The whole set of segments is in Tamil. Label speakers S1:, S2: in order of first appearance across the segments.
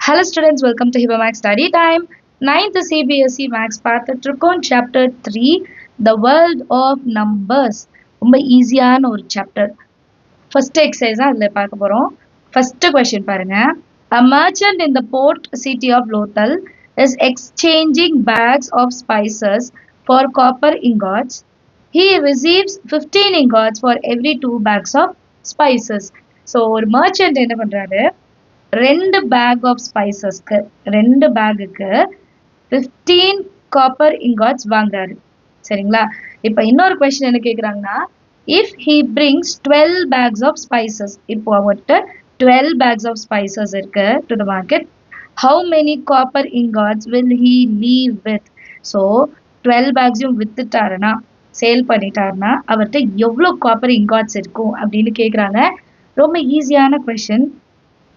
S1: Hello students, welcome to Hiba Max Study Time. 9th CBSE Max பார்த்துட்டு இருக்கோம். Chapter 3, The World of Numbers. ரொம்ப ஈஸியான ஒரு சாப்டர். ஃபர்ஸ்ட் எக்ஸசைஸ் அதில் பார்க்க போகிறோம். ஃபர்ஸ்ட் கொஸ்டின் பாருங்க. A merchant in the port city of Lothal is exchanging bags of spices for copper ingots. He receives 15 ingots for every 2 bags of spices. So ஒரு merchant என்ன பண்ணுறாரு, 2 பேக் ஆஃப் ஸ்பைசஸ்க்கு 2 பேக்குக்கு 15 காப்பர் இங்காட்ஸ் வாங்குறாரு. சரிங்களா? இப்போ இன்னொரு கொஸ்டின் என்ன கேட்குறாங்கன்னா, if he brings 12 packs of spices, இப்போ அவர்கிட்ட 12 பேக்ஸ் ஆஃப் ஸ்பைசஸ் இருக்கு to the market, how many copper ingots will he leave with? So 12 பேக்ஸையும் வித்துட்டாருன்னா, சேல் பண்ணிட்டாருன்னா அவர்கிட்ட எவ்வளோ காப்பர் இங்காட்ஸ் இருக்கும் அப்படின்னு கேட்குறாங்க. ரொம்ப ஈஸியான கொஸ்டின்.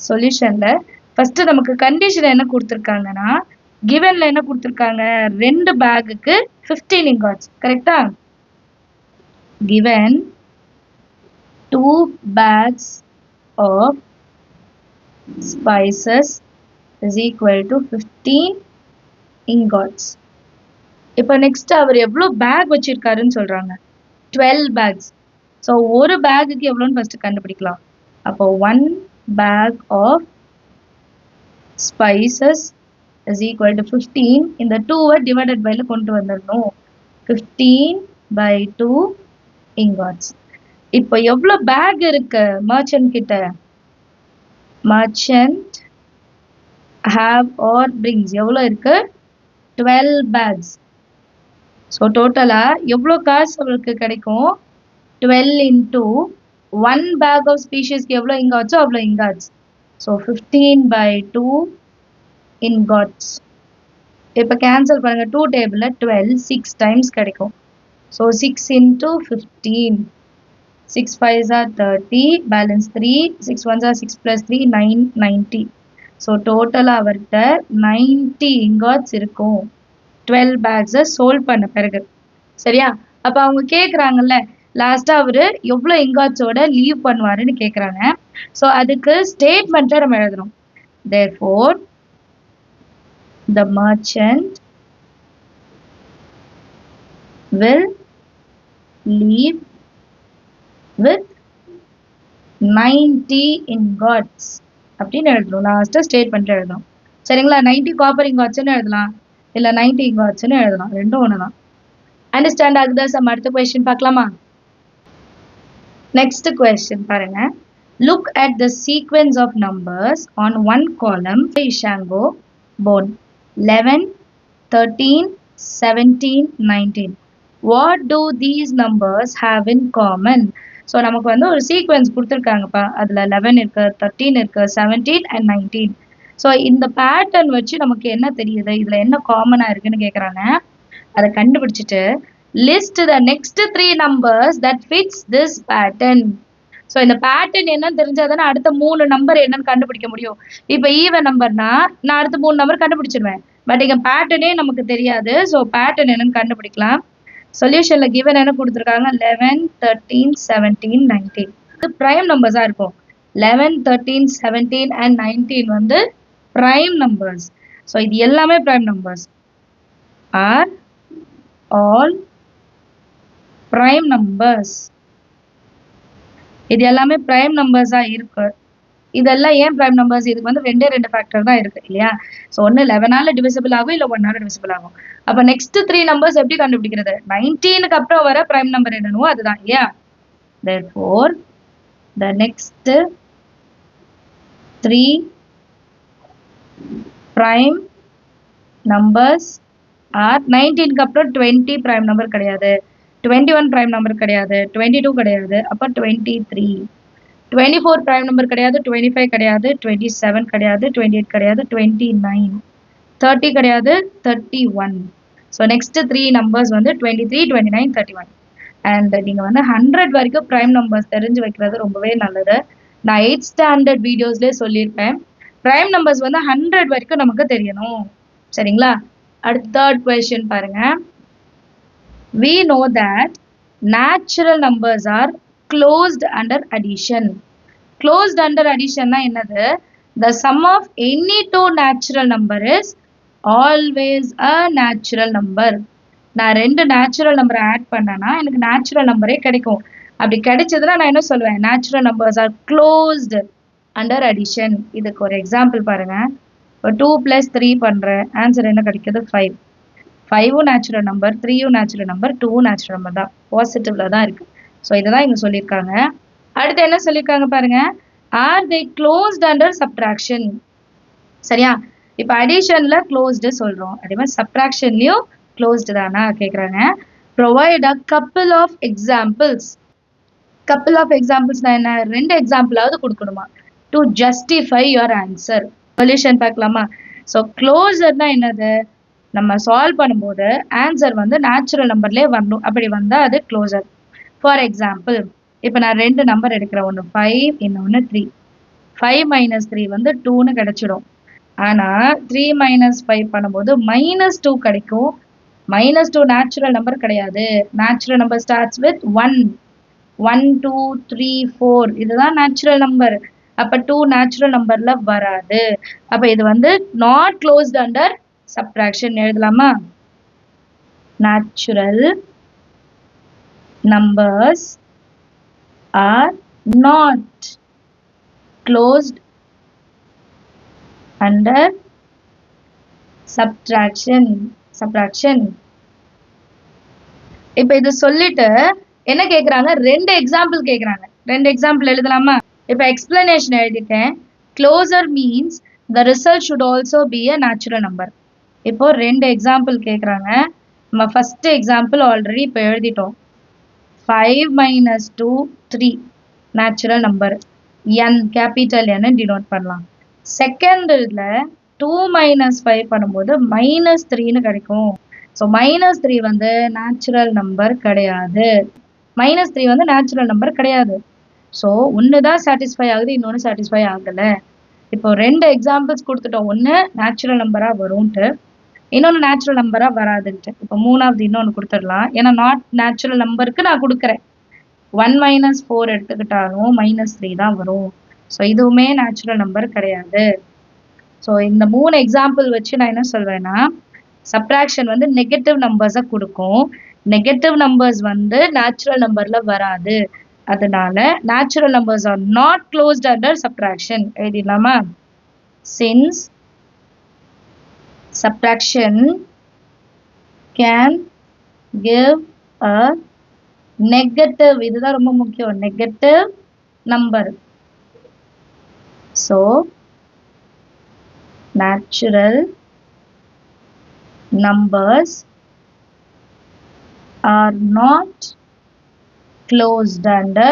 S1: சொல்யூஷன்ல ஃபர்ஸ்ட் நமக்கு கண்டிஷன் என்ன கொடுத்துருக்காங்கன்னா, கிவன்ல என்ன கொடுத்துருக்காங்க, 2 பேக்குக்கு 15 இங்காட்ஸ். கரெக்டா? given 2 bags of spices is equal to 15 ingots. இப்போ நெக்ஸ்ட் அவர் எவ்வளோ பேக் வச்சிருக்காருன்னு சொல்றாங்க, 12 பேக்ஸ். ஸோ ஒரு பேக்குக்கு எவ்வளோன்னு ஃபர்ஸ்ட் கண்டுபிடிக்கலாம். அப்போ 1 bag of spices is equal to 15. இந்த 2 divided by கொண்டு வந்துடணும். 15 by 2 ingots. இப்போ எவ்வளோ பேக் இருக்கு merchant கிட்ட? merchant have or brings எவ்வளோ இருக்கு? 12 bags. ஸோ டோட்டலா எவ்வளோ காசு அவருக்கு கிடைக்கும்? 12 into 1 bag of species எவ்வளோ இங்காட்ஸோ அவ்வளோ இங்காட்ஸ். So 15 by 2 ingots. இப்போ கேன்சல் பண்ணுங்க. 2 டேபிளில் 12 6 டைம்ஸ் கிடைக்கும். So 6 into 15, 6 5s are 30, balance 3, 6 1s are 6 plus 3 9, 90. So டோட்டலாக அவர்கிட்ட 90 ingots இருக்கும் 12 பேக்ஸை சோல்வ் பண்ண பிறகு. சரியா? அப்போ அவங்க கேட்குறாங்கல்ல, லாஸ்ட்டாக அவர் எவ்வளோ இங்காட்ஸோட லீவ் பண்ணுவாருன்னு கேட்குறாங்க. ஸோ அதுக்கு ஸ்டேட்மெண்ட்டை நம்ம எழுதணும். therefore the merchant will leave with 90 ingots அப்படின்னு எழுதணும். லாஸ்ட்டாக ஸ்டேட்மெண்ட் எழுதணும். சரிங்களா? 90 காப்பர் இங்காட்ஸ்ன்னு எழுதலாம், இல்லை 90 இங்காட்ஸ்ன்னு எழுதலாம், ரெண்டும் ஒன்று தான். அண்டர்ஸ்டாண்ட் ஆகுதா? நம்ம அடுத்த கொஸ்டின் பார்க்கலாமா? Next question பாருங்க. Look at the sequence of numbers on one column. Ishango, Bone, 11, 13, 17, 19. What do these numbers have in common? So நமக்கு வந்து ஒரு சீக்வன்ஸ் கொடுத்துருக்காங்கப்பா. அதில் 11 இருக்கு, 13 இருக்கு, 17 and 19. ஸோ இந்த பேட்டர்ன் வச்சு நமக்கு என்ன தெரியுது, இதில் என்ன காமனாக இருக்குன்னு கேட்குறாங்க. அதை கண்டுபிடிச்சிட்டு list the next 3 numbers that fits this pattern. So இந்த பேட்டர்ன் என்னன்னு தெரிஞ்சாதானே அடுத்த 3 நம்பர் என்னன்னு கண்டுபிடிக்க முடியும். இப்போ ஈவன் நம்பர்னா நான் அடுத்த 3 நம்பர் கண்டுபிடிச்சிருவேன். பட் இங்கே பேட்டர்னே நமக்கு தெரியாது. ஸோ பேட்டர்ன் என்னன்னு கண்டுபிடிக்கலாம். சொல்யூஷனில் கிவன் என்ன கொடுத்துருக்காங்க, 11, 13, 17, 19. இது ப்ரைம் நம்பர்ஸாக இருக்கும். 11, 13, 17 and 19 வந்து ப்ரைம் நம்பர்ஸ். ஸோ இது எல்லாமே prime numbers. Are all prime numbers. இது எல்லாமே prime numbers இருக்கு. இதெல்லாம் ஏன் prime numbers? இதுக்கு வந்து 2 ஃபேக்டர் தான் இருக்கு இல்லையா? ஸோ ஒன்று 11ஆல டிவிசிபிள் ஆகும், இல்லை 1ஆல டிவிசிபிள் ஆகும். அப்போ நெக்ஸ்ட் 3 நம்பர்ஸ் எப்படி கண்டுபிடிக்கிறது? 19க்கு அப்புறம் வர prime நம்பர் என்னவோ அதுதான் இல்லையா? therefore the next 3 prime numbers are 19க்கு அப்புறம் 20 prime நம்பர் கிடையாது, 21 prime நம்பர் கிடையாது, 22 கிடையாது, அப்போ 23, 24 prime நம்பர் கிடையாது, 25 கிடையாது, 27 கிடையாது, 28 கிடையாது, 29, 30 கிடையாது, 31. ஸோ நெக்ஸ்ட் 3 நம்பர்ஸ் வந்து 23, 29, 31. அண்ட் நீங்கள் வந்து 100 வரைக்கும் ப்ரைம் நம்பர்ஸ் தெரிஞ்சு வைக்கிறது ரொம்பவே நல்லது. நான் 8th ஸ்டாண்டர்ட் வீடியோஸ்லேயே சொல்லியிருப்பேன், ப்ரைம் நம்பர்ஸ் வந்து 100 வரைக்கும் நமக்கு தெரியணும். சரிங்களா? அடுத்த தேர்ட் கொஸ்டின் பாருங்க. We know that natural numbers are closed under addition. Closed under addition என்னது? The sum of any two natural number is always a natural number. நான் ரெண்டு நேச்சுரல் நம்பரை ஆட் பண்ணேன்னா எனக்கு நேச்சுரல் நம்பரே கிடைக்கும். அப்படி கிடைச்சதுன்னா நான் என்ன சொல்லுவேன், natural numbers R closed under addition. இதுக்கு ஒரு எக்ஸாம்பிள் பாருங்க. இப்போ 2 + 3 பண்ணுறேன், ஆன்சர் என்ன கிடைக்குது 5. 5ம் நேச்சுரல் நம்பர், 3யும் நேச்சுரல் நம்பர், 2ம் நேச்சுரல் நம்பர் தான், பாசிட்டிவ்ல தான் இருக்கு. ஸோ இதுதான் இங்கே சொல்லியிருக்காங்க. அடுத்து என்ன சொல்லியிருக்காங்க பாருங்க, ஆர் தே க்ளோஸ்ட் அண்டர் சப்ட்ராக்ஷன். சரியா, இப்போ அடிஷன்ல க்ளோஸ்டு சொல்றோம், அதே மாதிரி சப்ட்ராக்ஷன்லயும் க்ளோஸ்டு தானா கேட்குறாங்க. Provide a couple of examples. Couple of எக்ஸாம்பிள்ஸ்னா என்ன, ரெண்டு எக்ஸாம்பிளாவது கொடுக்கணுமா to justify your answer. Solution பார்க்கலாமா. ஸோ க்ளோஸர்னா என்னது, நம்ம சால்வ் பண்ணும்போது ஆன்சர் வந்து நேச்சுரல் நம்பர்லேயே வரணும், அப்படி வந்தால் அது க்ளோஸர். ஃபார் எக்ஸாம்பிள், இப்போ நான் ரெண்டு நம்பர் எடுக்கிறேன், ஒன்று 5 இன்னொன்று 3. 5 - 3 வந்து 2ன்னு கிடைச்சிடும். ஆனால் 3 - 5 பண்ணும்போது -2 கிடைக்கும். -2 நேச்சுரல் நம்பர் கிடையாது. Natural number starts with 1. 1 2 3 4 இதுதான் நேச்சுரல் நம்பர். அப்போ 2 நேச்சுரல் நம்பர்ல வராது. அப்போ இது வந்து நாட் க்ளோஸ்ட் அண்டர் சப்ட்ராக்ஷன் எழுதலாமா. Natural numbers are not closed under subtraction. இப்போ இது சொல்லிட்டு என்ன கேட்குறாங்க, ரெண்டு எக்ஸாம்பிள் கேட்குறாங்க. ரெண்டு எக்ஸாம்பிள் எழுதலாமா. இப்போ எக்ஸ்பிளனேஷன் எழுதிட்டேன். Closure means the result should also be a natural number. இப்போ ரெண்டு எக்ஸாம்பிள் கேட்குறாங்க. நம்ம ஃபர்ஸ்ட் எக்ஸாம்பிள் ஆல்ரெடி இப்போ எழுதிட்டோம். 5 - 2 3 natural number, n capital n denote பண்ணலாம். செகண்ட் இதில் 2 - 5 பண்ணும்போது -3ன்னு கிடைக்கும். ஸோ -3 வந்து நேச்சுரல் நம்பர் கிடையாது. -3 வந்து நேச்சுரல் நம்பர் கிடையாது. ஸோ ஒன்று தான் சாட்டிஸ்ஃபை ஆகுது, இன்னொன்று சாட்டிஸ்ஃபை ஆகலை. இப்போ ரெண்டு எக்ஸாம்பிள்ஸ் கொடுத்துட்டோம், ஒன்று நேச்சுரல் நம்பராக வரும்ன்ட்டு, இன்னொன்று நேச்சுரல் நம்பராக வராதுன்ட்டு. இப்போ மூணாவது இன்னொன்று கொடுத்துடலாம், ஏன்னா நாட் நேச்சுரல் நம்பருக்கு நான் கொடுக்குறேன். 1 - 4 எடுத்துக்கிட்டாலும் -3 தான் வரும். ஸோ இதுவுமே நேச்சுரல் நம்பர் கிடையாது. ஸோ இந்த மூணு எக்ஸாம்பிள் வச்சு நான் என்ன சொல்வேன்னா, சப்ட்ராக்ஷன் வந்து நெகட்டிவ் நம்பர்ஸை கொடுக்கும். நெகட்டிவ் நம்பர்ஸ் வந்து நேச்சுரல் நம்பர்ல வராது. அதனால natural numbers are not closed under subtraction எழுதிடலாமா. Since subtraction can give a negative, இதுதான் ரொம்ப முக்கியம், negative number. So natural numbers are not closed under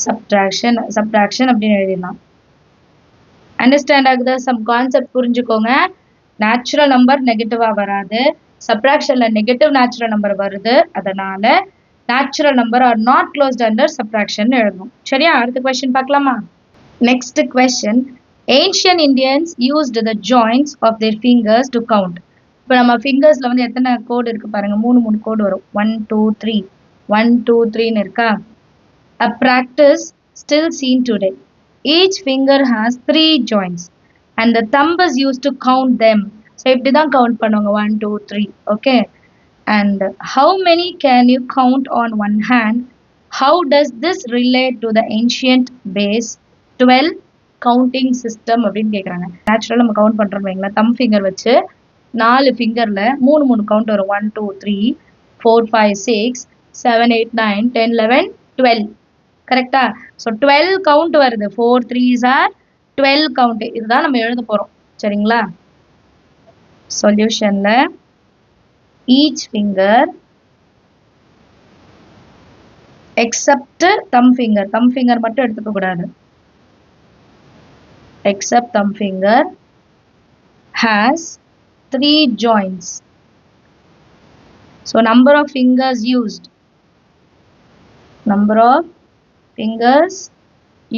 S1: subtraction அப்படின்னு எழுதிடலாம். அண்டர்ஸ்டாண்ட் ஆகுதா, சம் கான்செப்ட் புரிஞ்சுக்கோங்க. நேச்சுரல் நம்பர் நெகட்டிவா வராது, சப்ட்ராக்ஷன்ல நெகட்டிவ் நேச்சுரல் நம்பர் வருது, அதனால natural number are not closed under subtraction எழுதணும். சரியா, அடுத்த கொஸ்டின் பார்க்கலாமா. Next question, Ancient Indians used the joints of their fingers to count. இப்போ நம்ம ஃபிங்கர்ஸில் வந்து எத்தனை கோடு இருக்குது பாருங்கள், 3 கோடு வரும். 1 2 3 1 2 3ன்னு இருக்கா. A practice still seen today. Each finger has 3 joints and the thumb is used to count them. So இப்படி தான் கவுண்ட் பண்ணுவாங்க, 1 2 3. Okay, and how many can you count on one hand? How does this relate to the ancient base 12 counting system அப்படின்னு கேட்குறாங்க. நேச்சுரலாக நம்ம கவுண்ட் பண்ணுறோம் வைங்களா, தம் ஃபிங்கர் வச்சு 4 ஃபிங்கரில் 3 கவுண்ட் வரும். 1 2 3 4 5 6 7 8 9 10 11 12. கரெக்டா. ஸோ 12 கவுண்ட் வருது. 4 3s are 12 கவுண்ட். இதுதான் நம்ம எழுத போகிறோம். சரிங்களா. சொல்யூஷனில் each finger except thumb finger மட்டும் எடுத்துக்க கூடாது. Except thumb finger has 3 joints. So number of fingers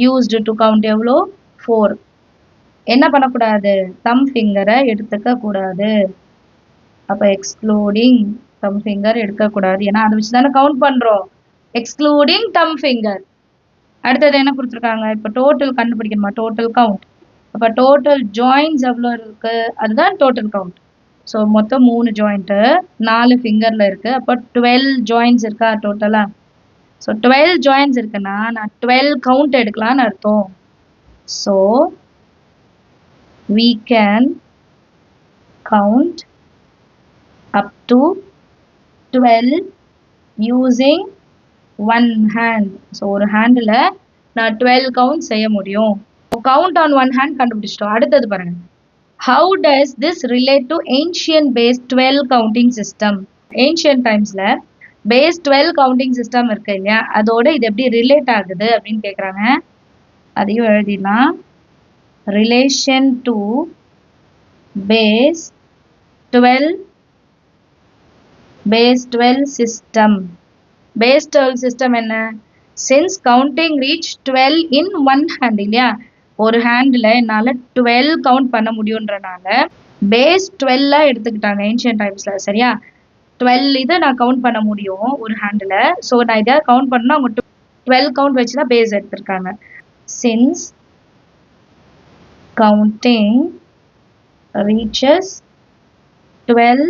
S1: used to count எவ்வளோ 4. என்ன பண்ணக்கூடாது, தம் ஃபிங்கரை எடுத்துக்க கூடாது. அப்போ எக்ஸ்க்ளூடிங் thumb finger எடுக்கக்கூடாது, ஏன்னா அதை வச்சு தானே கவுண்ட் பண்ணுறோம். Excluding thumb finger. அடுத்தது என்ன கொடுத்துருக்காங்க, இப்போ டோட்டல் கண்டுபிடிக்கணுமா, டோட்டல் கவுண்ட். அப்போ டோட்டல் ஜாயின்ஸ் எவ்வளோ இருக்கு, அதுதான் டோட்டல் கவுண்ட். ஸோ மொத்தம் 3 ஜாயிண்ட்டு 4 ஃபிங்கரில் இருக்குது. அப்போ 12 ஜாயின்ஸ் இருக்கா டோட்டலாக. ஸோ 12 ஜாயின்ஸ் இருக்குன்னா நான் 12 கவுண்ட் எடுக்கலான்னு அர்த்தம். So we can count up to 12 using one hand. So ஒரு ஹேண்டில் நான் 12 கவுண்ட் செய்ய முடியும். கவுண்ட் ஆன் ஒன் ஹேண்ட் கண்டுபிடிச்சிட்டோம். அடுத்தது பாருங்க, how does this relate to ancient base 12 counting system? ancient timesல base 12 counting system இருக்கு இல்லையா, அதோட இது எப்படி ரிலேட் ஆகுது அப்படின்னு கேட்குறாங்க. அதையும் எழுதிடலாம். relation to base 12 system. base 12 system என்ன, since counting reach 12 in one hand இல்லையா, ஒரு ஹேண்டில் என்னால் 12 கவுண்ட் பண்ண முடியுன்றனால பேஸ் 12 எடுத்துக்கிட்டாங்க ஏன்ஷியன்ட் டைம்ஸில். சரியா, 12 இதை நான் கவுண்ட் பண்ண முடியும் ஒரு ஹேண்டில். ஸோ நான் இதை கவுண்ட் பண்ணால் அவங்க 12 கவுண்ட் வச்சு தான் பேஸ் எடுத்திருக்காங்க. Since counting reaches 12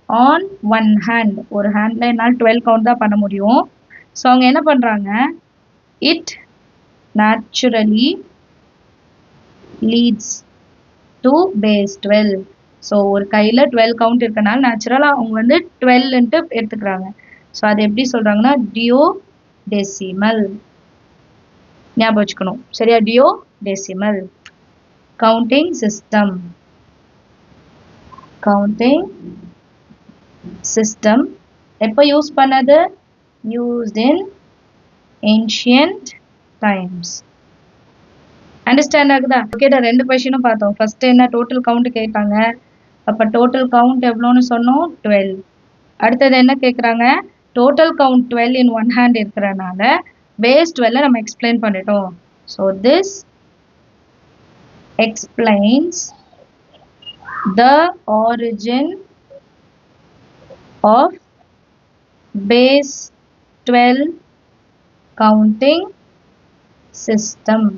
S1: on one hand, ஒரு ஹேண்டில் என்னால் 12 கவுண்ட் தான் பண்ண முடியும். ஸோ அவங்க என்ன பண்ணுறாங்க, it naturally leads to base 12. So ஒரு கையில் 12 கவுண்ட் இருக்கனால நேச்சுரலாக அவங்க வந்து 12ன்ட்டு எடுத்துக்கிறாங்க. ஸோ அது எப்படி சொல்கிறாங்கன்னா டியோ டெசிமல், ஞாபகம் வச்சுக்கணும். சரியா, டியோ decimal counting system. Counting system எப்போ யூஸ் பண்ணது, used in ancient times. Understand ஆகுதா? ஓகே, ரெண்டு கொஸ்டினும் பார்த்தோம். ஃபர்ஸ்ட் என்ன, டோட்டல் கவுண்ட் கேட்டாங்க. அப்போ டோட்டல் கவுண்ட் எவ்வளோன்னு சொன்னோம், 12. அடுத்தது என்ன கேட்குறாங்க, total count 12 in one hand இருக்கிறனால பேஸ் 12 நம்ம எக்ஸ்பிளைன் பண்ணிட்டோம். So this explains the origin of base 12 counting system.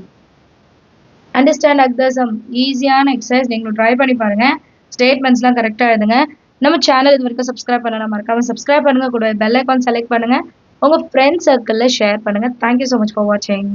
S1: Understand அக்தசம் ஈஸியான எக்ஸசைஸ், நீங்களும் ட்ரை பண்ணி பாருங்க. ஸ்டேட்மெண்ட்ஸ்லாம் கரெக்டாக எழுதுங்க. நம்ம சேனல் இது வரைக்கும் சப்ஸ்கிரைப் பண்ணலாம், மறக்காம சப்ஸ்கிரைப் பண்ணுங்க. கூட பெல் ஐகான் செலக்ட் பண்ணுங்க. உங்கள் ஃப்ரெண்ட்ஸ் சர்க்கிளில் ஷேர் பண்ணுங்க. தேங்க்யூ ஸோ மச் ஃபார் வாட்சிங்.